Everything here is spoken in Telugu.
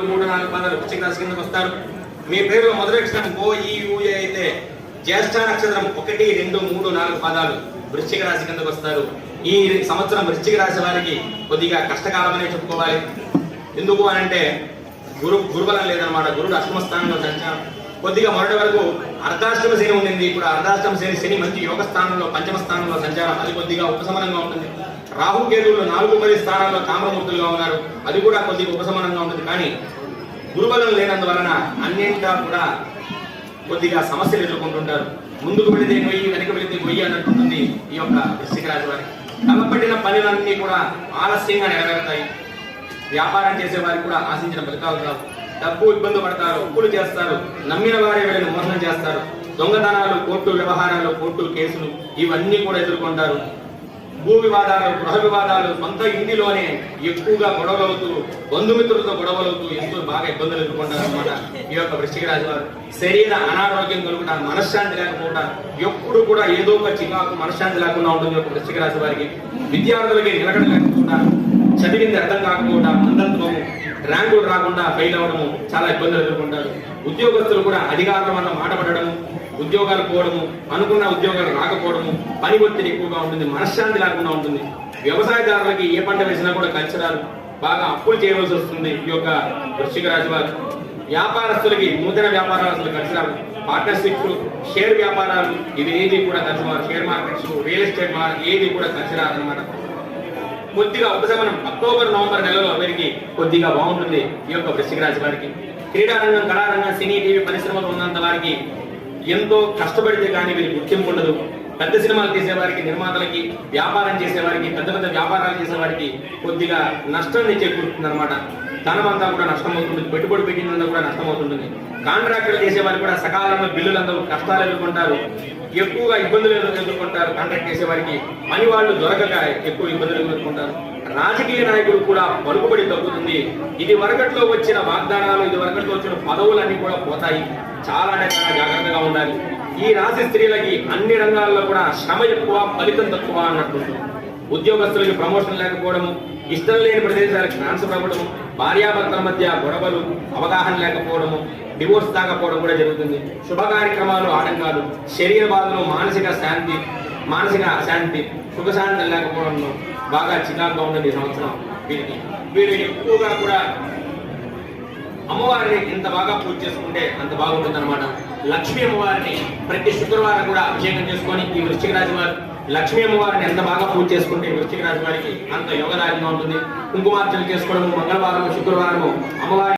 3-4 పదాలు వృశ్చిక రాశి కిందకు వస్తారు. మీ పేరులో మొదటి అక్షరం ఓ ఈ ఊఏ అయితే జ్యేష్ఠ నక్షత్రం 1, 2, 3, 4 పదాలు వృశ్చిక రాశి కిందకు వస్తారు. ఈ సంవత్సరం వృశ్చిక రాశి వారికి కొద్దిగా కష్టకాలమనే చెప్పుకోవాలి. ఎందుకు అని అంటే గురుబలం లేదనమాట. గురుడు అష్టమ స్థానంలో సంచారం. కొద్దిగా మొదటి వరకు అర్ధాష్టమ శని ఉండింది. ఇప్పుడు అర్ధాష్టమ శని మంచి యోగ స్థానంలో పంచమ స్థానంలో సంచారం. అది కొద్దిగా ఉపశమనంగా ఉంటుంది. రాహు కేతువులు 4, 10 స్థానాల్లో తామ్రమూర్తులుగా ఉన్నారు. అది కూడా కొద్దిగా ఉపశమనంగా ఉంటుంది. కానీ గురుబలం లేనందువలన అన్నింటా కూడా కొద్దిగా సమస్యలు ఎదుర్కొంటుంటారు. ముందుకు వెళితే గొయ్యి, వెనక వెళితే గొయ్యి అన్నట్టుంటుంది ఈ యొక్క వృశ్చిక రాశి వారికి. తలపట్టిన పనులన్నీ కూడా ఆలస్యంగా నెరవేరుతాయి. వ్యాపారం చేసే వారికి కూడా ఆశించిన ఫలితాలు రావు. డబ్బు ఇబ్బంది పడతారు, అప్పులు చేస్తారు, నమ్మిన వారే వీళ్ళని మోసం చేస్తారు. దొంగతనాలు, కోర్టు వ్యవహారాలు, కోర్టు కేసులు ఇవన్నీ కూడా ఎదుర్కొంటారు. భూ వివాదాలు, గృహ వివాదాలు, సొంత ఇంటిలోనే ఎక్కువగా గొడవలవుతూ, బంధుమిత్రులతో గొడవలవుతూ ఎంతో బాగా ఇబ్బందులు ఎదుర్కొంటారు అనమాట ఈ యొక్క వృశ్చిక రాశి వారు. శరీర అనారోగ్యం కలుగుట, మనశ్శాంతి లేకపోవట, ఎప్పుడు కూడా ఏదో ఒక చికాకు మనశ్శాంతి లేకుండా ఉంటుంది ఒక వృశ్చిక రాశి వారికి. విద్యార్థులకి నిలకడ లేకపోవడం, చదివింది అర్థం కాకపోవడం, మందత్వము, ర్యాంకులు రాకుండా ఫెయిల్ అవ్వడము చాలా ఇబ్బందులు ఎదుర్కొంటారు. ఉద్యోగస్తులు కూడా అధికారుల వల్ల మాట పడడము, ఉద్యోగాలు పోవడము, అనుకున్న ఉద్యోగాలు రాకపోవడము, పని ఒత్తిడి ఎక్కువగా ఉంటుంది, మనశ్శాంతి లేకుండా ఉంటుంది. వ్యవసాయదారులకి ఏ పంట వేసినా కూడా కల్చరాలు, బాగా అప్పులు చేయవలసి వస్తుంది ఈ యొక్క వృశ్చిక రాశి వారు. వ్యాపారస్తులకి నూతన వ్యాపారాలు కల్చరాలు, పార్ట్నర్షిప్స్, షేర్ వ్యాపారాలు ఇవి ఏది కూడా కల్చరాలు, షేర్ మార్కెట్స్, రియల్ ఎస్టేట్ ఏది కూడా కల్చరాలు అనమాట. కొద్దిగా ఉపశమనం అక్టోబర్, నవంబర్ నెలలో వీరికి కొద్దిగా బాగుంటుంది ఈ యొక్క వృశ్చిక రాశి వారికి. క్రీడారంగం, కళారంగం, సినీ, టీవీ పరిశ్రమలు ఉన్నంత వారికి ఎంతో కష్టపడితే కానీ వీరికి గుర్తింపు ఉండదు. పెద్ద సినిమాలు తీసేవారికి, నిర్మాతలకి, వ్యాపారం చేసేవారికి, పెద్ద పెద్ద వ్యాపారాలు చేసేవారికి కొద్దిగా నష్టాన్ని చేకూరుతుంది అనమాట. ధనం అంతా కూడా నష్టమవుతుంది, పెట్టుబడి పెట్టినంతా కూడా నష్టమవుతుంటుంది. కాంట్రాక్టులు చేసేవారికి కూడా సకాలంలో బిల్లులు అందరూ కష్టాలు ఎదుర్కొంటారు, ఎక్కువగా ఇబ్బందులు ఎదుర్కొంటారు. కాంట్రాక్ట్ చేసేవారికి పని వాళ్ళు దొరకక ఎక్కువ ఇబ్బందులు ఎదుర్కొంటారు. రాజకీయ నాయకులు కూడా పలుకుబడి తగ్గుతుంది. ఇది వరకట్లో వచ్చిన వాగ్దానాలు, ఇది వరకట్లో వచ్చిన పదవులన్నీ కూడా పోతాయి. చాలా జాగ్రత్తగా ఉండాలి. ఈ రాశి స్త్రీలకి అన్ని రంగాల్లో కూడా శ్రమ ఎక్కువ, ఫలితం తక్కువ అన్నట్టు. ఉద్యోగస్తులకి ప్రమోషన్ లేకపోవడము, ఇష్టం లేని ప్రదేశాలకు ట్రాన్స్ఫర్ అవ్వడము, భార్యాభర్తల మధ్య గొడవలు, అవగాహన లేకపోవడము, డివోర్స్ తాగకపోవడం కూడా జరుగుతుంది. శుభ కార్యక్రమాలు ఆటంకాలు, శరీర బాధలు, మానసిక అశాంతి, సుఖశాంతి లేకపోవడంలో బాగా చికాకుగా ఉంటుంది ఈ సంవత్సరం వీరికి. వీరు ఎక్కువగా కూడా అమ్మవారిని ఎంత బాగా పూజ చేసుకుంటే అంత బాగుంటుంది అనమాట. లక్ష్మీ అమ్మవారిని ప్రతి శుక్రవారం కూడా అభిషేకం చేసుకొని ఈ వృశ్చిక రాశి వారు లక్ష్మీ అమ్మవారిని ఎంత బాగా పూజ చేసుకుంటే వృశ్చిక రాశి వారికి అంత యోగదాయంగా ఉంటుంది. కుంకుమార్చన చేసుకోవడము, మంగళవారము, శుక్రవారము అమ్మవారి